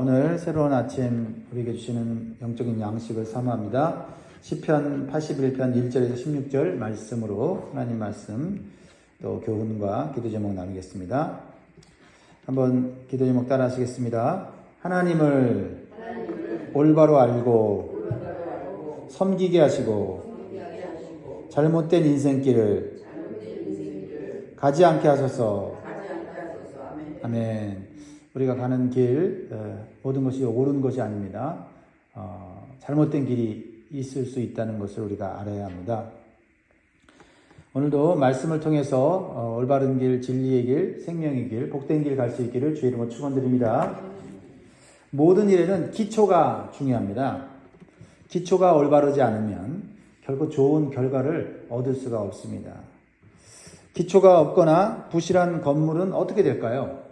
오늘 새로운 아침 우리에게 주시는 영적인 양식을 사모합니다. 시편 81편 1절에서 16절 말씀으로 하나님 말씀 또 교훈과 기도 제목 나누겠습니다. 한번 기도 제목 따라 하시겠습니다. 하나님을 올바로 알고 섬기게 하시고 잘못된 인생길을 가지 않게 하소서. 아멘. 우리가 가는 길 모든 것이 옳은 것이 아닙니다. 잘못된 길이 있을 수 있다는 것을 우리가 알아야 합니다. 오늘도 말씀을 통해서 올바른 길, 진리의 길, 생명의 길, 복된 길 갈 수 있기를 주의 이름으로 축원드립니다. 모든 일에는 기초가 중요합니다. 기초가 올바르지 않으면 결코 좋은 결과를 얻을 수가 없습니다. 기초가 없거나 부실한 건물은 어떻게 될까요?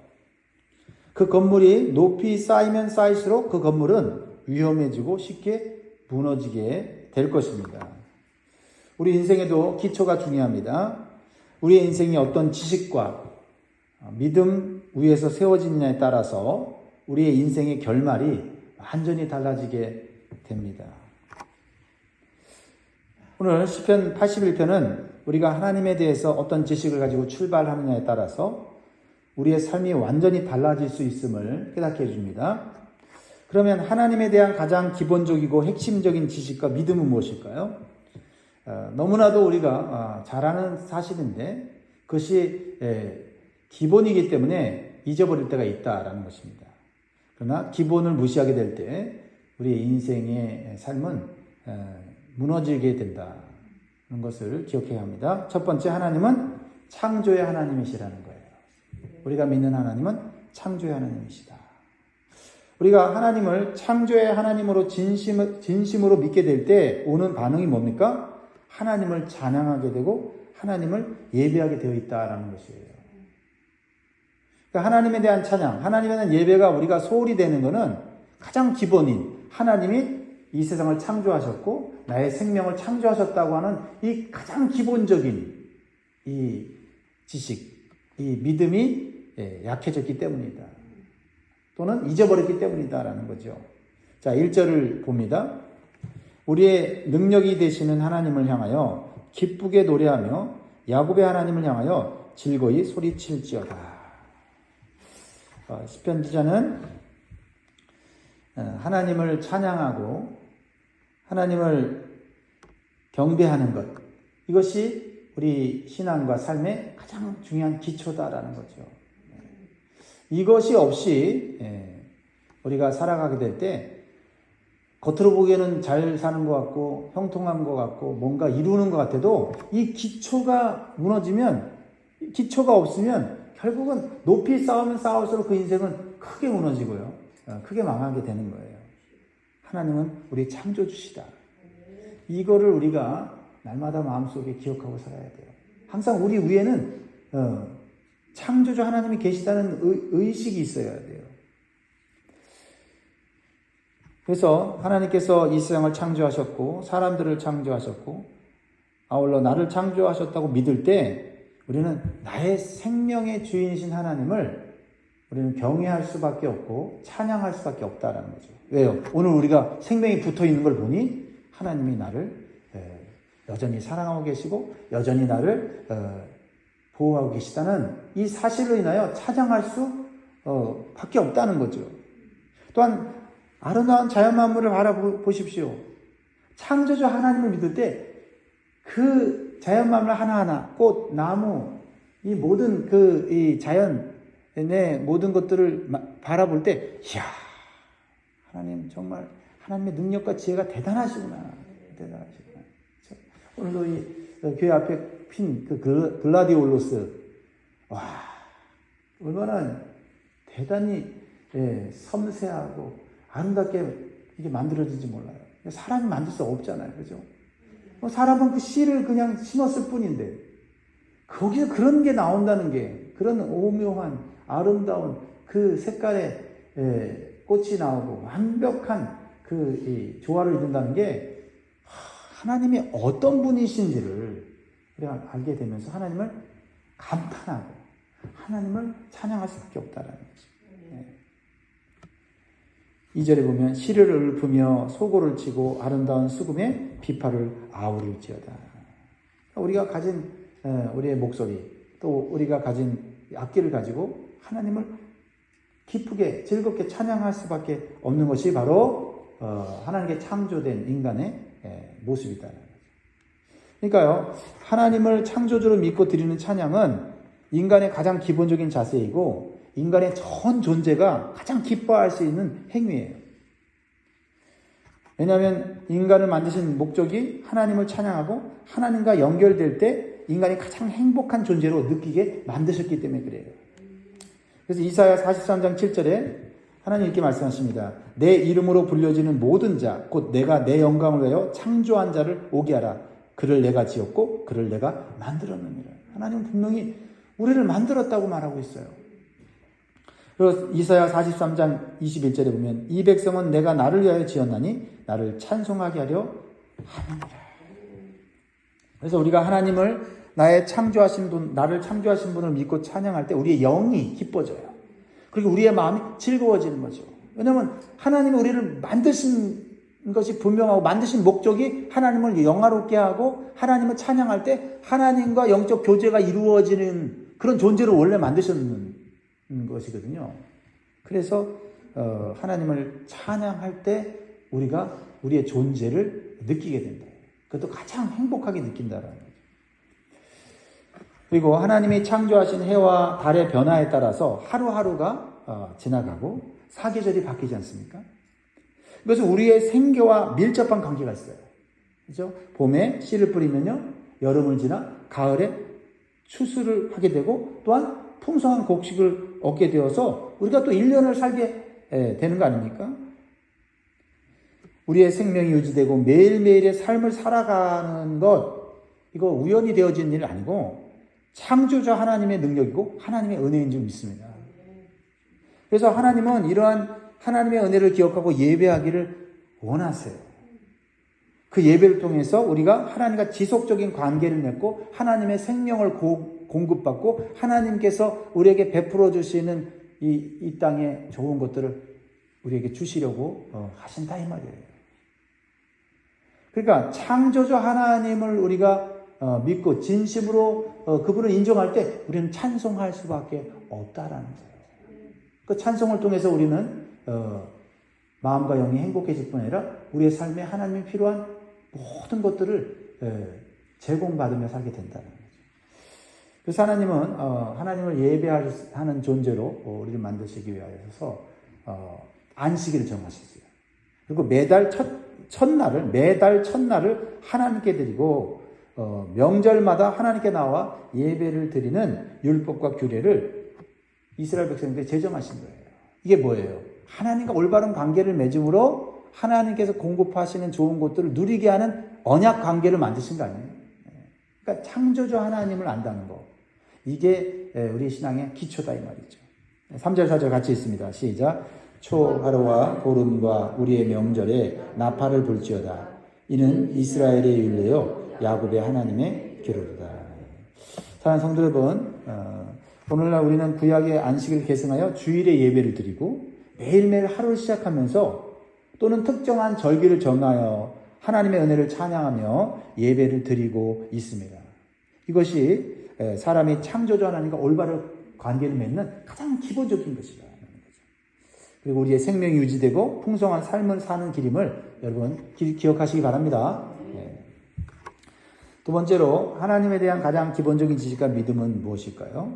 그 건물이 높이 쌓이면 쌓일수록 그 건물은 위험해지고 쉽게 무너지게 될 것입니다. 우리 인생에도 기초가 중요합니다. 우리의 인생이 어떤 지식과 믿음 위에서 세워지느냐에 따라서 우리의 인생의 결말이 완전히 달라지게 됩니다. 오늘 시편 81편은 우리가 하나님에 대해서 어떤 지식을 가지고 출발하느냐에 따라서 우리의 삶이 완전히 달라질 수 있음을 깨닫게 해줍니다. 그러면 하나님에 대한 가장 기본적이고 핵심적인 지식과 믿음은 무엇일까요? 너무나도 우리가 잘 아는 사실인데 그것이 기본이기 때문에 잊어버릴 때가 있다라는 것입니다. 그러나 기본을 무시하게 될 때 우리의 인생의 삶은 무너지게 된다는 것을 기억해야 합니다. 첫 번째, 하나님은 창조의 하나님이시라는 거예요. 우리가 믿는 하나님은 창조의 하나님이시다. 우리가 하나님을 창조의 하나님으로 진심으로 믿게 될 때 오는 반응이 뭡니까? 하나님을 찬양하게 되고 하나님을 예배하게 되어 있다라는 것이에요. 그러니까 하나님에 대한 찬양, 하나님에 대한 예배가 우리가 소홀히 되는 것은 가장 기본인 하나님이 이 세상을 창조하셨고 나의 생명을 창조하셨다고 하는 이 가장 기본적인 이 지식, 이 믿음이 약해졌기 때문이다. 또는 잊어버렸기 때문이다라는 거죠. 자, 1절을 봅니다. 우리의 능력이 되시는 하나님을 향하여 기쁘게 노래하며 야곱의 하나님을 향하여 즐거이 소리칠지어다. 시편 기자는 하나님을 찬양하고 하나님을 경배하는 것, 이것이 우리 신앙과 삶의 가장 중요한 기초다라는 거죠. 이것이 없이 우리가 살아가게 될 때 겉으로 보기에는 잘 사는 것 같고 형통한 것 같고 뭔가 이루는 것 같아도 이 기초가 무너지면, 기초가 없으면 결국은 높이 쌓으면 쌓을수록 그 인생은 크게 무너지고요. 크게 망하게 되는 거예요. 하나님은 우리 창조주시다. 이거를 우리가 날마다 마음속에 기억하고 살아야 돼요. 항상 우리 위에는 창조주 하나님이 계시다는 의식이 있어야 돼요. 그래서 하나님께서 이 세상을 창조하셨고 사람들을 창조하셨고 아울러 나를 창조하셨다고 믿을 때 우리는 나의 생명의 주인이신 하나님을 우리는 경외할 수밖에 없고 찬양할 수밖에 없다라는 거죠. 왜요? 오늘 우리가 생명이 붙어있는 걸 보니 하나님이 나를 여전히 사랑하고 계시고 여전히 나를 보호하고 계시다는 이 사실로 인하여 찬양할 수 밖에 없다는 거죠. 또한 아름다운 자연 만물을 바라보십시오. 창조주 하나님을 믿을 때 그 자연 만물 하나하나, 꽃, 나무, 이 모든 이 자연의 모든 것들을 바라볼 때, 이야, 하나님 정말 하나님의 능력과 지혜가 대단하시구나. 대단하시구나. 오늘도 이 교회 앞에 핀 그 글라디올로스, 와, 얼마나 대단히 섬세하고 아름답게 이게 만들어진지 몰라요. 사람이 만들 수 없잖아요. 그죠? 사람은 그 씨를 그냥 심었을 뿐인데, 거기서 그런 게 나온다는 게, 그런 오묘한, 아름다운 그 색깔의 꽃이 나오고, 완벽한 이 조화를 이룬다는 게, 하나님이 어떤 분이신지를 우리가 알게 되면서 하나님을 감탄하고, 하나님을 찬양할 수밖에 없다라는 거죠. 2절에 보면 시르를 읊으며 소고를 치고 아름다운 수금에 비파를 아우를지어다. 우리가 가진 우리의 목소리, 또 우리가 가진 악기를 가지고 하나님을 기쁘게 즐겁게 찬양할 수밖에 없는 것이 바로 하나님께 창조된 인간의 모습이다. 그러니까요, 하나님을 창조주로 믿고 드리는 찬양은 인간의 가장 기본적인 자세이고 인간의 전 존재가 가장 기뻐할 수 있는 행위예요. 왜냐하면 인간을 만드신 목적이 하나님을 찬양하고 하나님과 연결될 때 인간이 가장 행복한 존재로 느끼게 만드셨기 때문에 그래요. 그래서 이사야 43장 7절에 하나님 이렇게 말씀하십니다. 내 이름으로 불려지는 모든 자, 곧 내가 내 영광을 위하여 창조한 자를 오게 하라. 그를 내가 지었고 그를 내가 만들었느니라. 하나님은 분명히 우리를 만들었다고 말하고 있어요. 그리고 이사야 43장 21절에 보면 이 백성은 내가 나를 위하여 지었나니 나를 찬송하게 하려 하느니라. 그래서 우리가 하나님을 나를 창조하신 분을 믿고 찬양할 때 우리의 영이 기뻐져요. 그리고 우리의 마음이 즐거워지는 거죠. 왜냐하면 하나님이 우리를 만드신 것이 분명하고 만드신 목적이 하나님을 영화롭게 하고 하나님을 찬양할 때 하나님과 영적 교제가 이루어지는 그런 존재로 원래 만드셨는 것이거든요. 그래서 하나님을 찬양할 때 우리가 우리의 존재를 느끼게 된다. 그것도 가장 행복하게 느낀다라는 거죠. 그리고 하나님이 창조하신 해와 달의 변화에 따라서 하루하루가 지나가고 사계절이 바뀌지 않습니까? 그래서 우리의 생계와 밀접한 관계가 있어요. 그죠? 봄에 씨를 뿌리면요, 여름을 지나 가을에 추수를 하게 되고 또한 풍성한 곡식을 얻게 되어서 우리가 또 1년을 살게 되는 거 아닙니까? 우리의 생명이 유지되고 매일매일의 삶을 살아가는 것, 이거 우연히 되어진 일 아니고 창조자 하나님의 능력이고 하나님의 은혜인 줄 믿습니다. 그래서 하나님은 이러한 하나님의 은혜를 기억하고 예배하기를 원하세요. 그 예배를 통해서 우리가 하나님과 지속적인 관계를 맺고 하나님의 생명을 공급받고 하나님께서 우리에게 베풀어 주시는 이 땅의 좋은 것들을 우리에게 주시려고 하신다 이 말이에요. 그러니까 창조주 하나님을 우리가 믿고 진심으로 그분을 인정할 때 우리는 찬송할 수밖에 없다라는 거예요. 그 찬송을 통해서 우리는 마음과 영이 행복해질 뿐 아니라 우리의 삶에 하나님이 필요한 모든 것들을 제공받으며 살게 된다는 거죠. 그래서 하나님은 하나님을 예배하는 존재로 우리를 만드시기 위하여서 안식일을 정하셨어요. 그리고 매달 첫날을 하나님께 드리고 명절마다 하나님께 나와 예배를 드리는 율법과 규례를 이스라엘 백성들에게 제정하신 거예요. 이게 뭐예요? 하나님과 올바른 관계를 맺음으로 하나님께서 공급하시는 좋은 것들을 누리게 하는 언약 관계를 만드신 거 아니에요? 그러니까 창조주 하나님을 안다는 거. 이게 우리 신앙의 기초다 이 말이죠. 3절 4절 같이 있습니다. 시작. 초하루와 보름과 우리의 명절에 나팔을 불지어다. 이는 이스라엘의 율례요 야곱의 하나님의 기록이다. 사랑하는 성도 여러분, 오늘날 우리는 구약의 안식을 계승하여 주일에 예배를 드리고 매일매일 하루를 시작하면서 또는 특정한 절기를 정하여 하나님의 은혜를 찬양하며 예배를 드리고 있습니다. 이것이 사람이 창조주 하나님과 올바른 관계를 맺는 가장 기본적인 것이다. 그리고 우리의 생명이 유지되고 풍성한 삶을 사는 길임을 여러분 기억하시기 바랍니다. 두 번째로 하나님에 대한 가장 기본적인 지식과 믿음은 무엇일까요?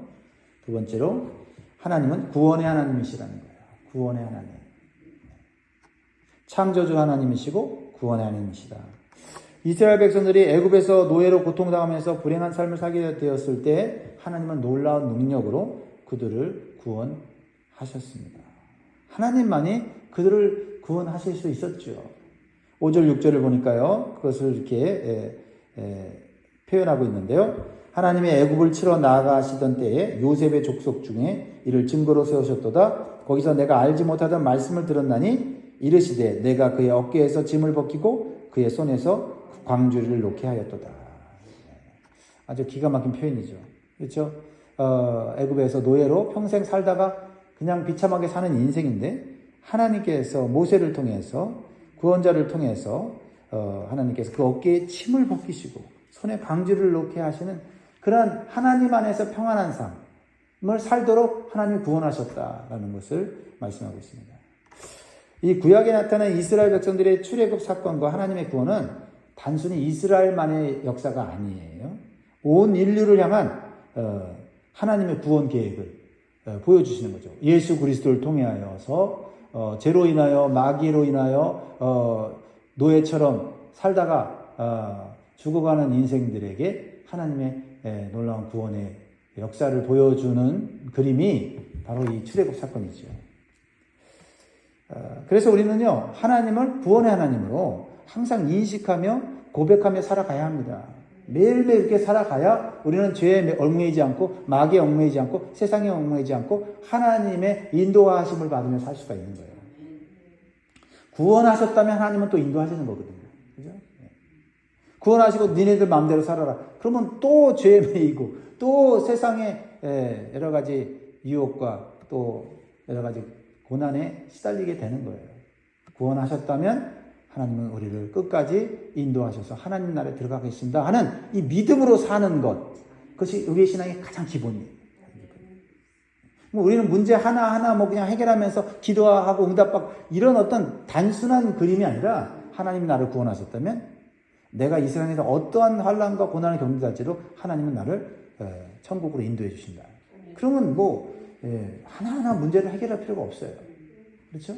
두 번째로 하나님은 구원의 하나님이시라는 거예요. 구원의 하나님. 창조주 하나님이시고 구원의 하나님이시다. 이스라엘 백성들이 애굽에서 노예로 고통당하면서 불행한 삶을 살게 되었을 때 하나님은 놀라운 능력으로 그들을 구원하셨습니다. 하나님만이 그들을 구원하실 수 있었죠. 5절 6절을 보니까요. 그것을 이렇게 표현하고 있는데요. 하나님이 애굽을 치러 나아가시던 때에 요셉의 족속 중에 이를 증거로 세우셨도다. 거기서 내가 알지 못하던 말씀을 들었나니 이르시되 내가 그의 어깨에서 짐을 벗기고 그의 손에서 광주리를 놓게 하였도다. 아주 기가 막힌 표현이죠. 그렇죠? 애굽에서 노예로 평생 살다가 그냥 비참하게 사는 인생인데 하나님께서 모세를 통해서 구원자를 통해서 하나님께서 그 어깨에 침을 벗기시고 손에 강주를 놓게 하시는 그러한 하나님 안에서 평안한 삶을 살도록 하나님이 구원하셨다라는 것을 말씀하고 있습니다. 이 구약에 나타난 이스라엘 백성들의 출애굽 사건과 하나님의 구원은 단순히 이스라엘만의 역사가 아니에요. 온 인류를 향한 하나님의 구원 계획을 보여주시는 거죠. 예수 그리스도를 통하여서 죄로 인하여 마귀로 인하여 노예처럼 살다가 죽어가는 인생들에게 하나님의 놀라운 구원의 역사를 보여주는 그림이 바로 이 출애굽 사건이죠. 그래서 우리는요, 하나님을 구원의 하나님으로 항상 인식하며 고백하며 살아가야 합니다. 매일매일 이렇게 살아가야 우리는 죄에 얽매이지 않고 마귀에 얽매이지 않고 세상에 얽매이지 않고 하나님의 인도하심을 받으며 살 수가 있는 거예요. 구원하셨다면 하나님은 또 인도하시는 거거든요. 그죠? 구원하시고 니네들 마음대로 살아라. 그러면 또 죄에 매이고 또 세상의 여러 가지 유혹과 또 여러 가지 고난에 시달리게 되는 거예요. 구원하셨다면 하나님은 우리를 끝까지 인도하셔서 하나님 나라에 들어가 계신다 하는 이 믿음으로 사는 것, 그것이 우리의 신앙의 가장 기본이에요. 우리는 문제 하나하나 그냥 해결하면서 기도하고 응답받고 이런 어떤 단순한 그림이 아니라 하나님 나를 구원하셨다면 내가 이 세상에서 어떠한 환난과 고난을 겪는다할지라도 하나님은 나를 천국으로 인도해 주신다. 그러면 하나하나 문제를 해결할 필요가 없어요. 그렇죠?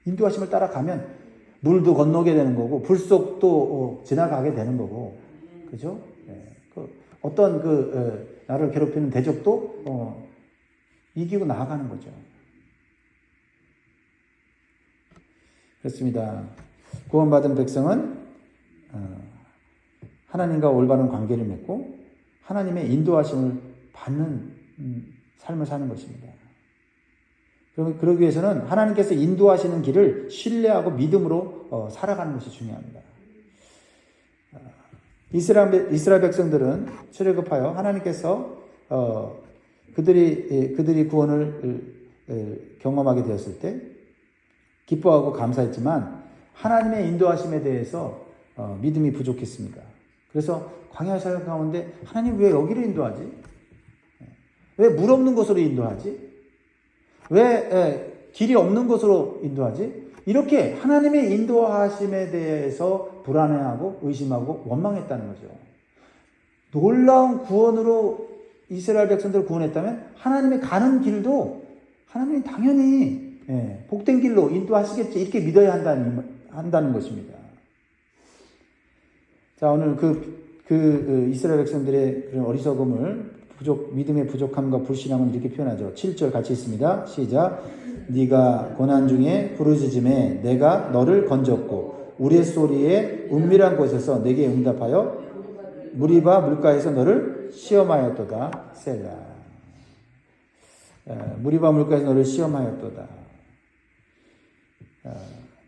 인도하심을 따라가면 물도 건너게 되는 거고 불속도 지나가게 되는 거고, 그죠? 어떤 나를 괴롭히는 대적도 이기고 나아가는 거죠. 그렇습니다. 구원받은 백성은 하나님과 올바른 관계를 맺고 하나님의 인도하심을 받는 삶을 사는 것입니다. 그러기 위해서는 하나님께서 인도하시는 길을 신뢰하고 믿음으로 살아가는 것이 중요합니다. 이스라엘 백성들은 출애굽하여 하나님께서 그들이 구원을 경험하게 되었을 때 기뻐하고 감사했지만 하나님의 인도하심에 대해서 믿음이 부족했습니다. 그래서 광야 사역 가운데 하나님 왜 여기를 인도하지? 왜 물 없는 곳으로 인도하지? 왜 길이 없는 곳으로 인도하지? 이렇게 하나님의 인도하심에 대해서 불안해하고 의심하고 원망했다는 거죠. 놀라운 구원으로 이스라엘 백성들을 구원했다면 하나님의 가는 길도 하나님이 당연히 복된 길로 인도하시겠지 이렇게 믿어야 한다는 것입니다. 자, 오늘 이스라엘 백성들의 그런 어리석음을 믿음의 부족함과 불신앙을 이렇게 표현하죠. 7절 같이 있습니다. 시작. 네가 고난 중에 부르짖음에 내가 너를 건졌고 우레소리의 은밀한 곳에서 내게 응답하여 무리바 물가에서 너를 시험하였도다. 셀라. 무리바 물가에서 너를 시험하였도다.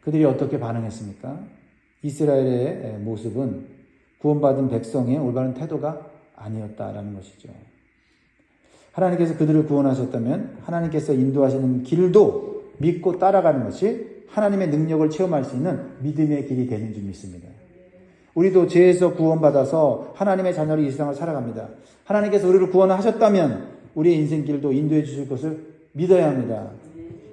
그들이 어떻게 반응했습니까? 이스라엘의 모습은 구원받은 백성의 올바른 태도가 아니었다라는 것이죠. 하나님께서 그들을 구원하셨다면 하나님께서 인도하시는 길도 믿고 따라가는 것이 하나님의 능력을 체험할 수 있는 믿음의 길이 되는 줄 믿습니다. 우리도 죄에서 구원받아서 하나님의 자녀로 이 세상을 살아갑니다. 하나님께서 우리를 구원하셨다면 우리의 인생길도 인도해 주실 것을 믿어야 합니다.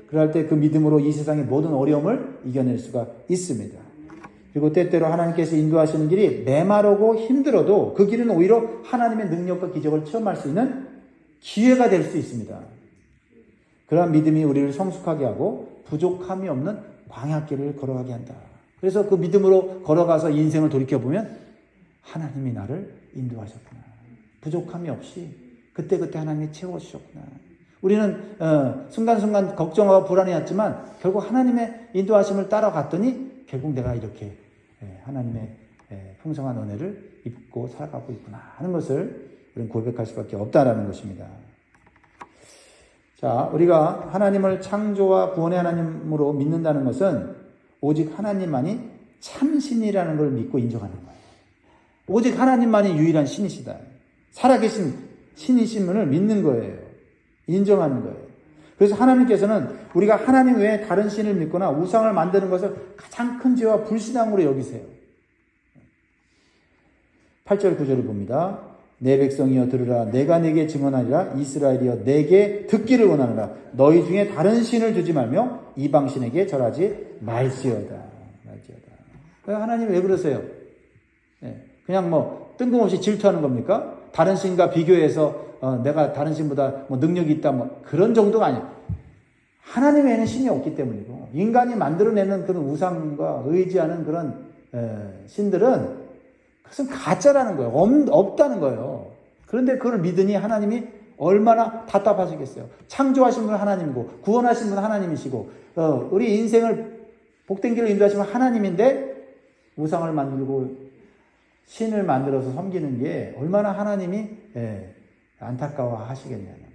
그럴 때 그 믿음으로 이 세상의 모든 어려움을 이겨낼 수가 있습니다. 그리고 때때로 하나님께서 인도하시는 길이 메마르고 힘들어도 그 길은 오히려 하나님의 능력과 기적을 체험할 수 있는 기회가 될 수 있습니다. 그러한 믿음이 우리를 성숙하게 하고 부족함이 없는 광야길을 걸어가게 한다. 그래서 그 믿음으로 걸어가서 인생을 돌이켜보면 하나님이 나를 인도하셨구나. 부족함이 없이 그때그때 하나님이 채워주셨구나. 우리는 순간순간 걱정하고 불안해했지만 결국 하나님의 인도하심을 따라갔더니 결국 내가 이렇게 하나님의 풍성한 은혜를 입고 살아가고 있구나 하는 것을 우리는 고백할 수밖에 없다라는 것입니다. 자, 우리가 하나님을 창조와 구원의 하나님으로 믿는다는 것은 오직 하나님만이 참신이라는 걸 믿고 인정하는 거예요. 오직 하나님만이 유일한 신이시다. 살아계신 신이심을 믿는 거예요. 인정하는 거예요. 그래서 하나님께서는 우리가 하나님 외에 다른 신을 믿거나 우상을 만드는 것을 가장 큰 죄와 불신앙으로 여기세요. 8절 9절을 봅니다. 내 백성이여 들으라. 내가 내게 증언하리라. 이스라엘이여 내게 듣기를 원하노라. 너희 중에 다른 신을 두지 말며 이방신에게 절하지 말지어다. 하나님 왜 그러세요? 그냥 뭐 뜬금없이 질투하는 겁니까? 다른 신과 비교해서 내가 다른 신보다 뭐 능력이 있다 뭐 그런 정도가 아니에요. 하나님 외에는 신이 없기 때문이고 인간이 만들어내는 그런 우상과 의지하는 그런 신들은 그것은 가짜라는 거예요. 없다는 거예요. 그런데 그걸 믿으니 하나님이 얼마나 답답하시겠어요. 창조하신 분은 하나님이고 구원하신 분은 하나님이시고 우리 인생을 복된 길로 인도하시는 하나님인데 우상을 만들고 신을 만들어서 섬기는 게 얼마나 하나님이 안타까워 하시겠냐는 거죠.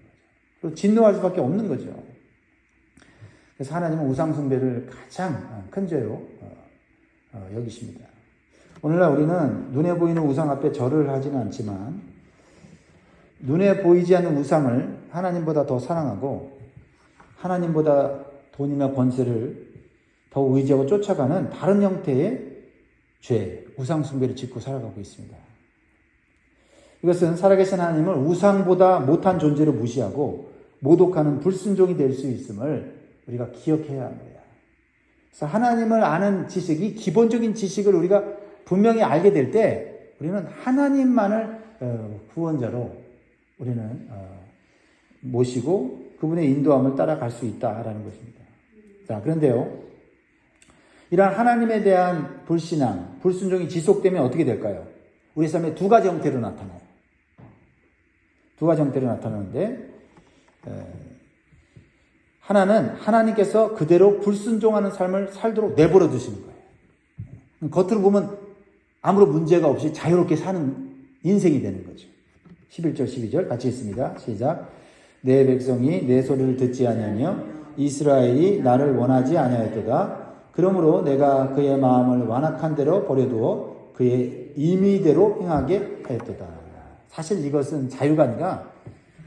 그리고 진노할 수밖에 없는 거죠. 그래서 하나님은 우상 숭배를 가장 큰 죄로 여기십니다. 오늘날 우리는 눈에 보이는 우상 앞에 절을 하지는 않지만 눈에 보이지 않는 우상을 하나님보다 더 사랑하고 하나님보다 돈이나 권세를 더 의지하고 쫓아가는 다른 형태의 죄, 우상 숭배를 짓고 살아가고 있습니다. 이것은 살아계신 하나님을 우상보다 못한 존재로 무시하고 모독하는 불순종이 될 수 있음을 우리가 기억해야 합니다. 그래서 하나님을 아는 지식이 기본적인 지식을 우리가 분명히 알게 될 때 우리는 하나님만을 구원자로 우리는 모시고 그분의 인도함을 따라갈 수 있다라는 것입니다. 자, 그런데요. 이러한 하나님에 대한 불신앙, 불순종이 지속되면 어떻게 될까요? 우리 삶에 두 가지 형태로 나타나요. 두 가지 형태로 나타나는데 하나는 하나님께서 그대로 불순종하는 삶을 살도록 내버려 두시는 거예요. 겉으로 보면 아무런 문제가 없이 자유롭게 사는 인생이 되는 거죠. 11절 12절 같이 읽습니다. 시작. 내 백성이 내 소리를 듣지 아니하며 이스라엘이 나를 원하지 아니하였도다. 그러므로 내가 그의 마음을 완악한 대로 버려두어 그의 임의대로 행하게 하였도다. 사실 이것은 자유가 아니라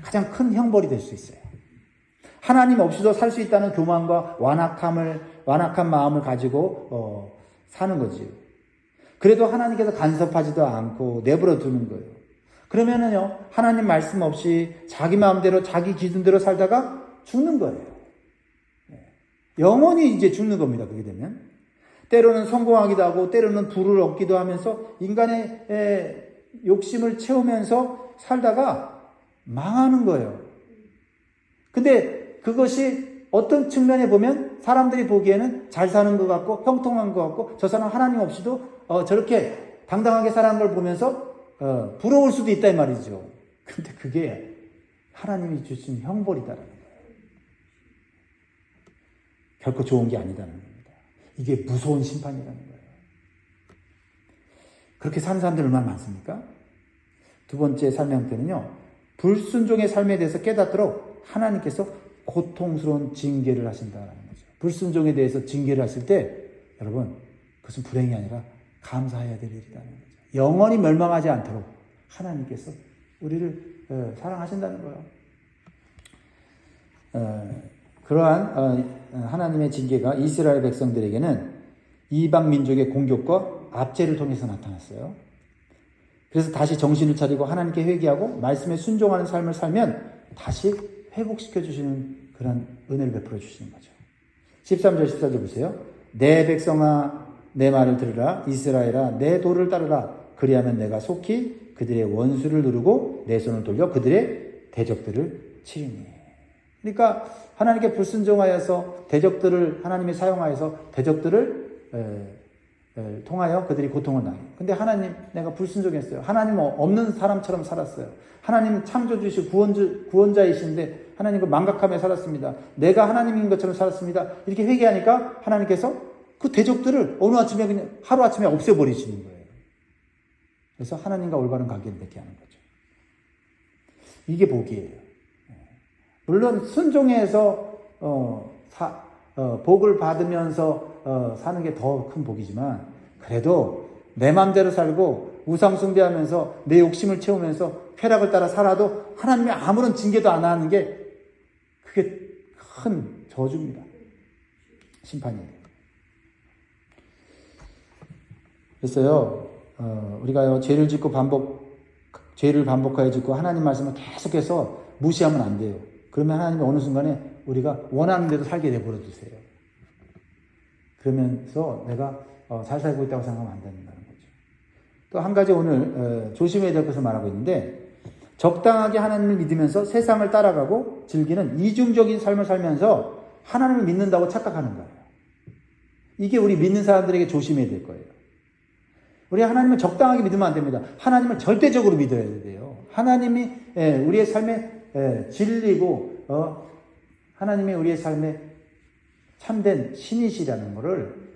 가장 큰 형벌이 될 수 있어요. 하나님 없이도 살 수 있다는 교만과 완악한 마음을 가지고 사는 거지요. 그래도 하나님께서 간섭하지도 않고 내버려 두는 거예요. 그러면은요, 하나님 말씀 없이 자기 마음대로 자기 기준대로 살다가 죽는 거예요. 영원히 이제 죽는 겁니다. 그게 되면. 때로는 성공하기도 하고 때로는 부를 얻기도 하면서 인간의 욕심을 채우면서 살다가 망하는 거예요. 근데 그것이 어떤 측면에 보면 사람들이 보기에는 잘 사는 것 같고 형통한 것 같고 저 사람 하나님 없이도 저렇게 당당하게 살아가는 걸 보면서 부러울 수도 있다 이 말이죠. 근데 그게 하나님이 주신 형벌이다라는 거예요. 결코 좋은 게 아니다는 겁니다. 이게 무서운 심판이라는 거예요. 그렇게 사는 사람들 얼마나 많습니까? 두 번째 삶의 형태는요. 불순종의 삶에 대해서 깨닫도록 하나님께서 고통스러운 징계를 하신다는 거죠. 불순종에 대해서 징계를 하실 때 여러분 그것은 불행이 아니라 감사해야 될 일이라는 거죠. 영원히 멸망하지 않도록 하나님께서 우리를 사랑하신다는 거예요. 그러한 하나님의 징계가 이스라엘 백성들에게는 이방 민족의 공격과 압제를 통해서 나타났어요. 그래서 다시 정신을 차리고 하나님께 회개하고 말씀에 순종하는 삶을 살면 다시 회복시켜 주시는 그런 은혜를 베풀어 주시는 거죠. 13절 14절 보세요. 내 백성아 내 말을 들으라. 이스라엘아 내 도를 따르라. 그리하면 내가 속히 그들의 원수를 누르고 내 손을 돌려 그들의 대적들을 치리니. 그러니까 하나님께 불순종하여서 대적들을 하나님이 사용하여서 대적들을 통하여 그들이 고통을 당해요. 근데 하나님 내가 불순종했어요. 하나님 없는 사람처럼 살았어요. 하나님 창조주이시고 구원자이신데 하나님 그 망각하며 살았습니다. 내가 하나님인 것처럼 살았습니다. 이렇게 회개하니까 하나님께서 그 대적들을 어느 아침에 그냥 하루아침에 없애버리시는 거예요. 그래서 하나님과 올바른 관계를 맺게 하는 거죠. 이게 복이에요. 물론 순종해서 복을 받으면서 사는 게 더 큰 복이지만 그래도 내 마음대로 살고 우상 숭배하면서 내 욕심을 채우면서 쾌락을 따라 살아도 하나님이 아무런 징계도 안 하는 게 그게 큰 저주입니다. 심판이에요. 그래서요, 우리가 죄를 반복하여 짓고 하나님 말씀을 계속해서 무시하면 안 돼요. 그러면 하나님이 어느 순간에 우리가 원하는 대로 살게 내버려 두세요. 그러면서 내가 잘 살고 있다고 생각하면 안 된다는 거죠. 또 한 가지 오늘 조심해야 될 것을 말하고 있는데, 적당하게 하나님을 믿으면서 세상을 따라가고 즐기는 이중적인 삶을 살면서 하나님을 믿는다고 착각하는 거예요. 이게 우리 믿는 사람들에게 조심해야 될 거예요. 우리 하나님을 적당하게 믿으면 안 됩니다. 하나님을 절대적으로 믿어야 돼요. 하나님이 우리의 삶의 진리고 하나님이 우리의 삶에 참된 신이시라는 것을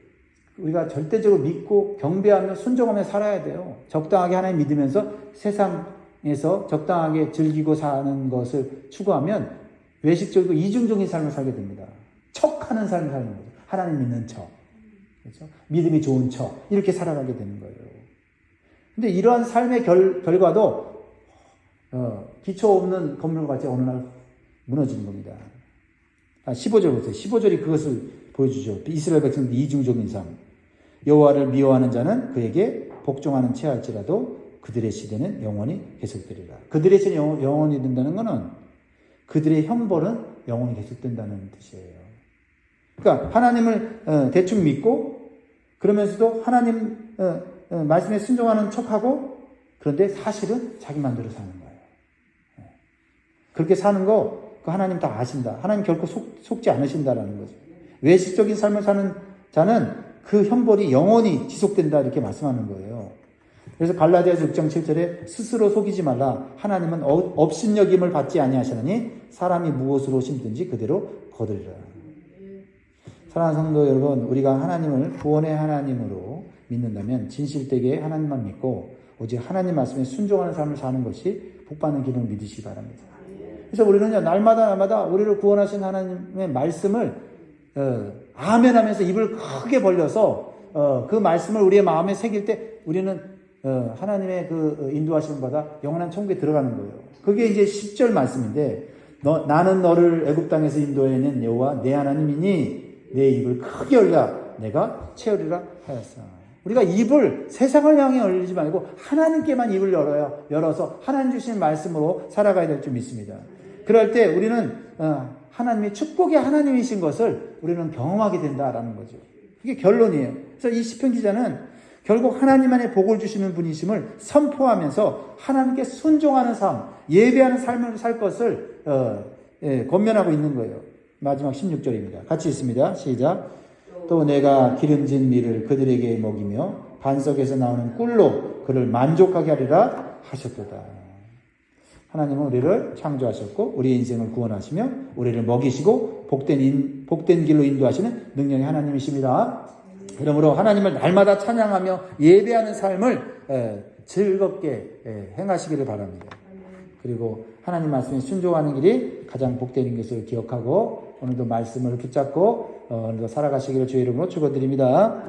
우리가 절대적으로 믿고 경배하며 순종하며 살아야 돼요. 적당하게 하나님 믿으면서 세상에서 적당하게 즐기고 사는 것을 추구하면 외식적이고 이중적인 삶을 살게 됩니다. 척하는 삶을 사는 거죠. 하나님 믿는 척. 그렇죠? 믿음이 좋은 척. 이렇게 살아가게 되는 거예요. 근데 이러한 삶의 결과도 기초 없는 건물같이 어느 날 무너지는 겁니다. 15절 보세요. 15절이 그것을 보여주죠. 이스라엘 백성들 이중적인 삶. 여호와를 미워하는 자는 그에게 복종하는 채 할지라도 그들의 시대는 영원히 계속되리라. 그들의 시대는 영원히 된다는 것은 그들의 형벌은 영원히 계속된다는 뜻이에요. 그러니까 하나님을 대충 믿고 그러면서도 하나님 말씀에 순종하는 척하고 그런데 사실은 자기 마음대로 사는 거예요. 그렇게 사는 거 그 하나님 다 아신다. 하나님 결코 속지 않으신다라는 거죠. 외식적인 삶을 사는 자는 그 형벌이 영원히 지속된다 이렇게 말씀하는 거예요. 그래서 갈라디아서 6장 7절에 스스로 속이지 말라. 하나님은 업신여김을 받지 아니하시나니 사람이 무엇으로 심든지 그대로 거두리라. 사랑하는 성도 여러분, 우리가 하나님을 구원의 하나님으로 믿는다면 진실되게 하나님만 믿고 오직 하나님 말씀에 순종하는 삶을 사는 것이 복받는 길을 믿으시기 바랍니다. 그래서 우리는 날마다 우리를 구원하신 하나님의 말씀을 아멘하면서 입을 크게 벌려서 그 말씀을 우리의 마음에 새길 때 우리는 하나님의 그 인도하심을 받아 영원한 천국에 들어가는 거예요. 그게 이제 10절 말씀인데 나는 너를 애굽 땅에서 인도해낸 여호와 내 하나님이니 내 입을 크게 열라 내가 채우리라 하였어. 우리가 입을 세상을 향해 열리지 말고 하나님께만 입을 열어서 하나님 주신 말씀으로 살아가야 될 줄 믿습니다. 그럴 때 우리는 하나님이 축복의 하나님이신 것을 우리는 경험하게 된다라는 거죠. 그게 결론이에요. 그래서 이 시편 기자는 결국 하나님만의 복을 주시는 분이심을 선포하면서 하나님께 순종하는 삶, 예배하는 삶을 살 것을 권면하고 있는 거예요. 마지막 16절입니다. 같이 읽습니다. 시작. 또 내가 기름진 밀을 그들에게 먹이며 반석에서 나오는 꿀로 그를 만족하게 하리라 하셨도다. 하나님은 우리를 창조하셨고 우리의 인생을 구원하시며 우리를 먹이시고 복된 길로 인도하시는 능력의 하나님이십니다. 그러므로 하나님을 날마다 찬양하며 예배하는 삶을 즐겁게 행하시기를 바랍니다. 그리고 하나님 말씀에 순종하는 길이 가장 복된 것을 기억하고 오늘도 말씀을 붙잡고 오늘도 살아가시기를 주의 이름으로 축원드립니다.